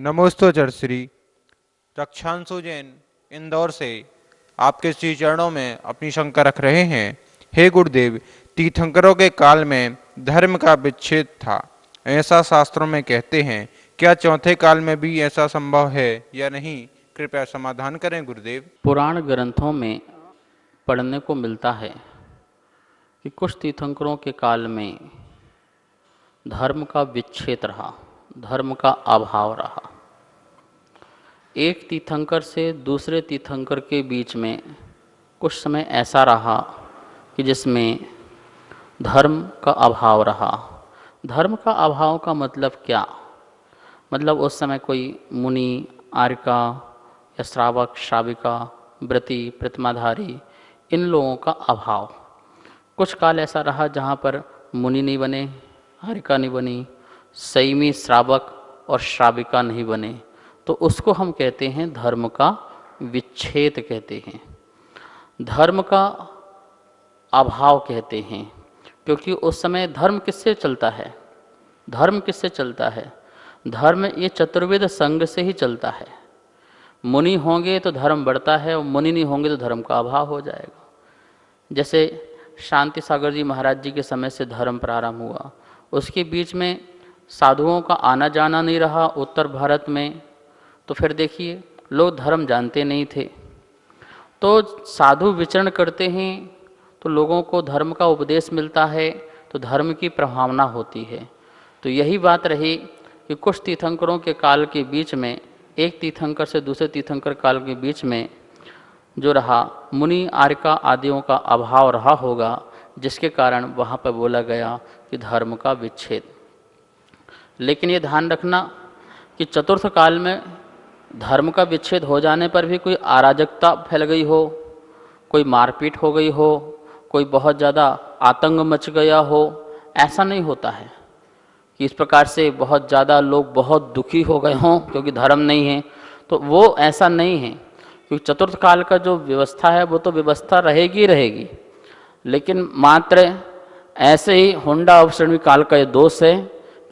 नमोस्तोचर श्री रक्षांशु जैन इंदौर से आपके श्री चरणों में अपनी शंका रख रहे हैं। हे गुरुदेव, तीर्थंकरों के काल में धर्म का विच्छेद था, ऐसा शास्त्रों में कहते हैं। क्या चौथे काल में भी ऐसा संभव है या नहीं? कृपया समाधान करें गुरुदेव। पुराण ग्रंथों में पढ़ने को मिलता है कि कुछ तीर्थंकरों के काल में धर्म का विच्छेद रहा, धर्म का अभाव रहा। एक तीर्थंकर से दूसरे तीर्थंकर के बीच में कुछ समय ऐसा रहा कि जिसमें धर्म का अभाव रहा। धर्म का अभाव का मतलब क्या? मतलब उस समय कोई मुनि, आर्यका या श्रावक, श्राविका, व्रती, प्रतिमाधारी, इन लोगों का अभाव। कुछ काल ऐसा रहा जहाँ पर मुनि नहीं बने, आर्यका नहीं बनी, संयमी, श्रावक और श्राविका नहीं बने, तो उसको हम कहते हैं धर्म का विच्छेद कहते हैं, धर्म का अभाव कहते हैं। क्योंकि उस समय धर्म किससे चलता है? धर्म किससे चलता है? धर्म ये चतुर्वेद संघ से ही चलता है। मुनि होंगे तो धर्म बढ़ता है, और मुनि नहीं होंगे तो धर्म का अभाव हो जाएगा। जैसे शांति सागर जी महाराज जी के समय से धर्म प्रारंभ हुआ, उसके बीच में साधुओं का आना जाना नहीं रहा उत्तर भारत में, तो फिर देखिए लोग धर्म जानते नहीं थे। तो साधु विचरण करते हैं तो लोगों को धर्म का उपदेश मिलता है, तो धर्म की प्रभावना होती है। तो यही बात रही कि कुछ तीर्थंकरों के काल के बीच में, एक तीर्थंकर से दूसरे तीर्थंकर काल के बीच में जो रहा, मुनि, आर्यका आदियों का अभाव रहा होगा, जिसके कारण वहाँ पर बोला गया कि धर्म का विच्छेद। लेकिन ये ध्यान रखना कि चतुर्थ काल में धर्म का विच्छेद हो जाने पर भी कोई अराजकता फैल गई हो, कोई मारपीट हो गई हो, कोई बहुत ज़्यादा आतंक मच गया हो, ऐसा नहीं होता है कि इस प्रकार से बहुत ज़्यादा लोग बहुत दुखी हो गए हों क्योंकि धर्म नहीं है। तो वो ऐसा नहीं है, क्योंकि चतुर्थ काल का जो व्यवस्था है वो तो व्यवस्था रहेगी ही रहेगी। लेकिन मात्र ऐसे ही होंडा अवसरणी काल का ये दोष है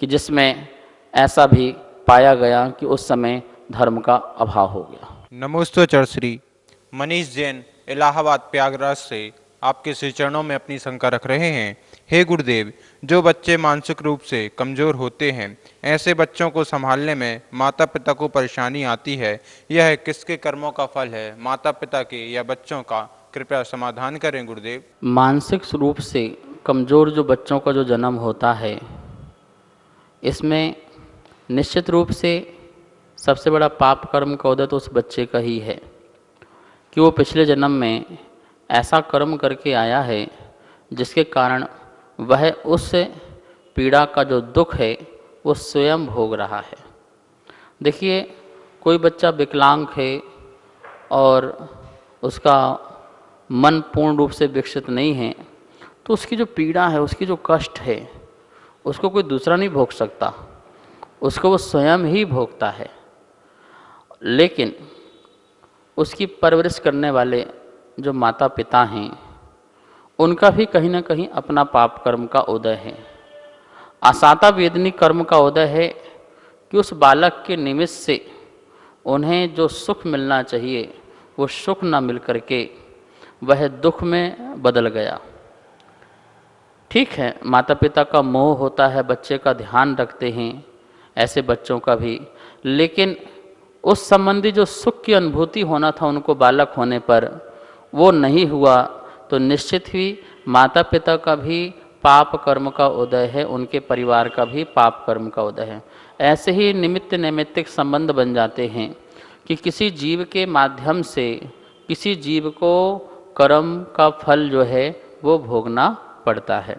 कि जिसमें ऐसा भी पाया गया कि उस समय धर्म का अभाव हो गया। नमोस्तोचर श्री मनीष जैन इलाहाबाद प्रयागराज से आपके श्री चरणों में अपनी शंका रख रहे हैं। हे गुरुदेव, जो बच्चे मानसिक रूप से कमजोर होते हैं, ऐसे बच्चों को संभालने में माता पिता को परेशानी आती है। यह किसके कर्मों का फल है, माता पिता के या बच्चों का? कृपया समाधान करें गुरुदेव। मानसिक रूप से कमज़ोर जो बच्चों का जो जन्म होता है, इसमें निश्चित रूप से सबसे बड़ा पाप कर्म का उदय तो उस बच्चे का ही है कि वो पिछले जन्म में ऐसा कर्म करके आया है जिसके कारण वह उस पीड़ा का जो दुख है वो स्वयं भोग रहा है। देखिए, कोई बच्चा विकलांग है और उसका मन पूर्ण रूप से विकसित नहीं है, तो उसकी जो पीड़ा है, उसकी जो कष्ट है, उसको कोई दूसरा नहीं भोग सकता, उसको वो स्वयं ही भोगता है। लेकिन उसकी परवरिश करने वाले जो माता पिता हैं, उनका भी कहीं ना कहीं अपना पाप कर्म का उदय है। आसाता वेदनी कर्म का उदय है कि उस बालक के निमित्त से उन्हें जो सुख मिलना चाहिए वो सुख न मिल करके वह दुख में बदल गया। ठीक है, माता पिता का मोह होता है, बच्चे का ध्यान रखते हैं, ऐसे बच्चों का भी, लेकिन उस संबंधी जो सुख की अनुभूति होना था उनको बालक होने पर, वो नहीं हुआ, तो निश्चित ही माता पिता का भी पाप कर्म का उदय है, उनके परिवार का भी पाप कर्म का उदय है। ऐसे ही निमित्त नैमित्तिक संबंध बन जाते हैं कि किसी जीव के माध्यम से किसी जीव को कर्म का फल जो है वो भोगना पड़ता है।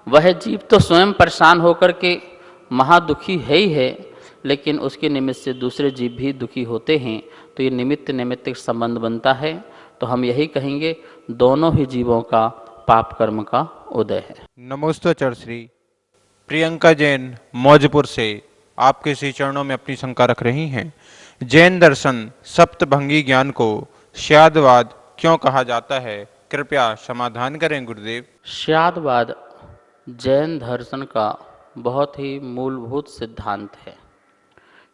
वह जीव तो स्वयं परेशान होकर के महादुखी है ही है, लेकिन उसके निमित्त से दूसरे जीव भी दुखी होते हैं, तो ये निमित्त नैमित्तिक संबंध बनता है। तो हम यही कहेंगे दोनों ही जीवों का पाप कर्म का उदय है। नमोस्तोचर श्री प्रियंका जैन मौजपुर से आपके श्री चरणों में अपनी शंका रख रही हैं। जैन दर्शन सप्तभंगी ज्ञान को श्यादवाद क्यों कहा जाता है? कृपया समाधान करें गुरुदेव। श्यादवाद जैन दर्शन का बहुत ही मूलभूत सिद्धांत है।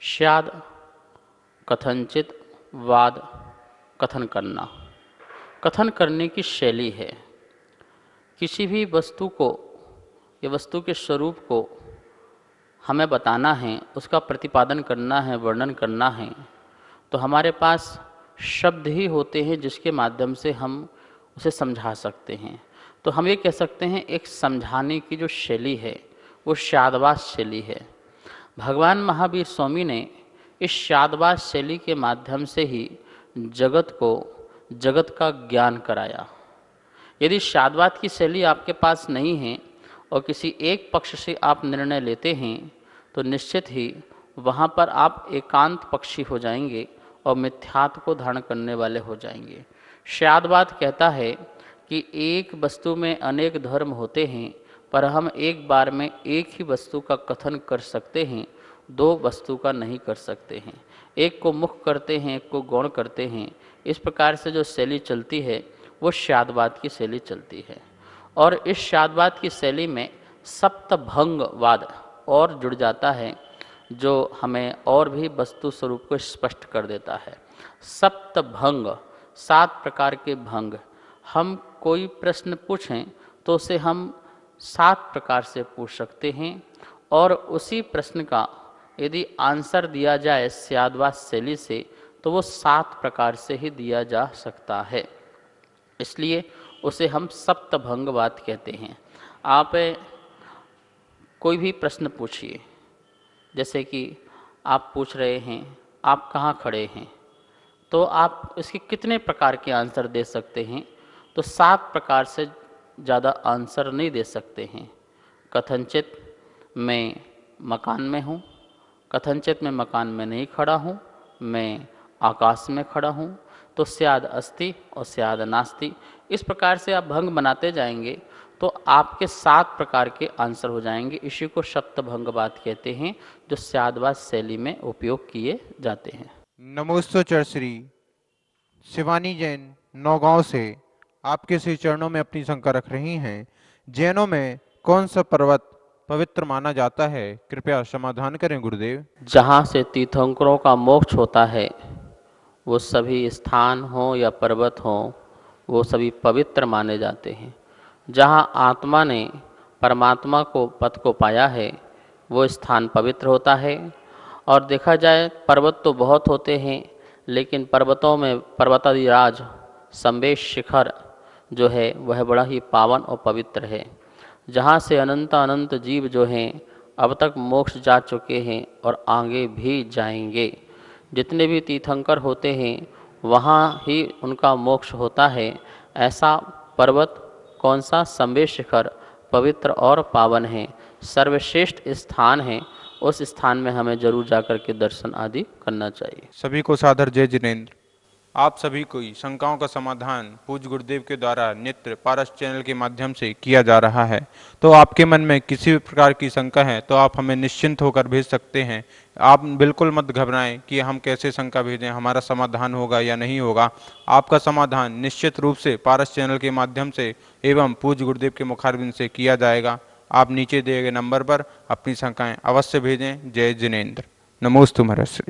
स्याद कथनचित, वाद कथन करना। कथन करने की शैली है। किसी भी वस्तु को या वस्तु के स्वरूप को हमें बताना है, उसका प्रतिपादन करना है, वर्णन करना है, तो हमारे पास शब्द ही होते हैं जिसके माध्यम से हम उसे समझा सकते हैं। तो हम ये कह सकते हैं एक समझाने की जो शैली है वो शादवाद शैली है। भगवान महावीर स्वामी ने इस शादवाद शैली के माध्यम से ही जगत का ज्ञान कराया। यदि शादवाद की शैली आपके पास नहीं है और किसी एक पक्ष से आप निर्णय लेते हैं तो निश्चित ही वहाँ पर आप एकांत पक्षी हो जाएंगे और मिथ्यात्व को धारण करने वाले हो जाएंगे। शादवाद कहता है कि एक वस्तु में अनेक धर्म होते हैं, पर हम एक बार में एक ही वस्तु का कथन कर सकते हैं, दो वस्तु का नहीं कर सकते हैं। एक को मुख करते हैं, एक को गौण करते हैं। इस प्रकार से जो शैली चलती है वो शादवाद की शैली चलती है। और इस शादवाद की शैली में सप्तभंगवाद और जुड़ जाता है, जो हमें और भी वस्तु स्वरूप को स्पष्ट कर देता है। सप्तभंग, 7 प्रकार के भंग। हम कोई प्रश्न पूछें तो उसे हम 7 प्रकार से पूछ सकते हैं, और उसी प्रश्न का यदि आंसर दिया जाए शादवाद शैली से तो वो 7 प्रकार से ही दिया जा सकता है। इसलिए उसे हम सप्तभंगवाद कहते हैं। आप कोई भी प्रश्न पूछिए, जैसे कि आप पूछ रहे हैं आप कहाँ खड़े हैं, तो आप इसके कितने प्रकार के आंसर दे सकते हैं? तो 7 प्रकार से ज़्यादा आंसर नहीं दे सकते हैं। कथनचित मैं मकान में हूँ, कथनचित मैं मकान में नहीं खड़ा हूँ, मैं आकाश में खड़ा हूँ, तो स्याद अस्ति और स्याद नास्ति। इस प्रकार से आप भंग बनाते जाएंगे तो आपके 7 प्रकार के आंसर हो जाएंगे। इसी को सप्तभंगवाद कहते हैं, जो शादवाद शैली में उपयोग किए जाते हैं। नमोस्तुते श्री शिवानी जैन नौगांव से आपके श्री चरणों में अपनी शंका रख रही हैं। जैनों में कौन सा पर्वत पवित्र माना जाता है? कृपया समाधान करें गुरुदेव। जहाँ से तीर्थंकरों का मोक्ष होता है वो सभी स्थान हो या पर्वत हो, वो सभी पवित्र माने जाते हैं। जहाँ आत्मा ने परमात्मा को पद को पाया है वो स्थान पवित्र होता है। और देखा जाए पर्वत तो बहुत होते हैं, लेकिन पर्वतों में पर्वतादिराज संवेश शिखर जो है वह बड़ा ही पावन और पवित्र है। जहाँ से अनंत अनंत जीव जो हैं अब तक मोक्ष जा चुके हैं और आगे भी जाएंगे। जितने भी तीर्थंकर होते हैं वहाँ ही उनका मोक्ष होता है। ऐसा पर्वत कौन सा? संवेश शिखर पवित्र और पावन है, सर्वश्रेष्ठ स्थान है। उस स्थान में हमें जरूर जाकर के दर्शन आदि करना चाहिए। सभी को सादर जय जिनेंद्र। आप सभी को शंकाओं का समाधान पूज्य गुरुदेव के द्वारा नित्य पारस चैनल के माध्यम से किया जा रहा है। तो आपके मन में किसी भी प्रकार की शंका है तो आप हमें निश्चिंत होकर भेज सकते हैं। आप बिल्कुल मत घबराएं कि हम कैसे शंका भेजें, हमारा समाधान होगा या नहीं होगा। आपका समाधान निश्चित रूप से पारस चैनल के माध्यम से एवं पूज्य गुरुदेव के मुखारबिंद से किया जाएगा। आप नीचे दिए गए नंबर पर अपनी शंकाएं अवश्य भेजें। जय जिनेंद्र। नमोस्तु महर्षि।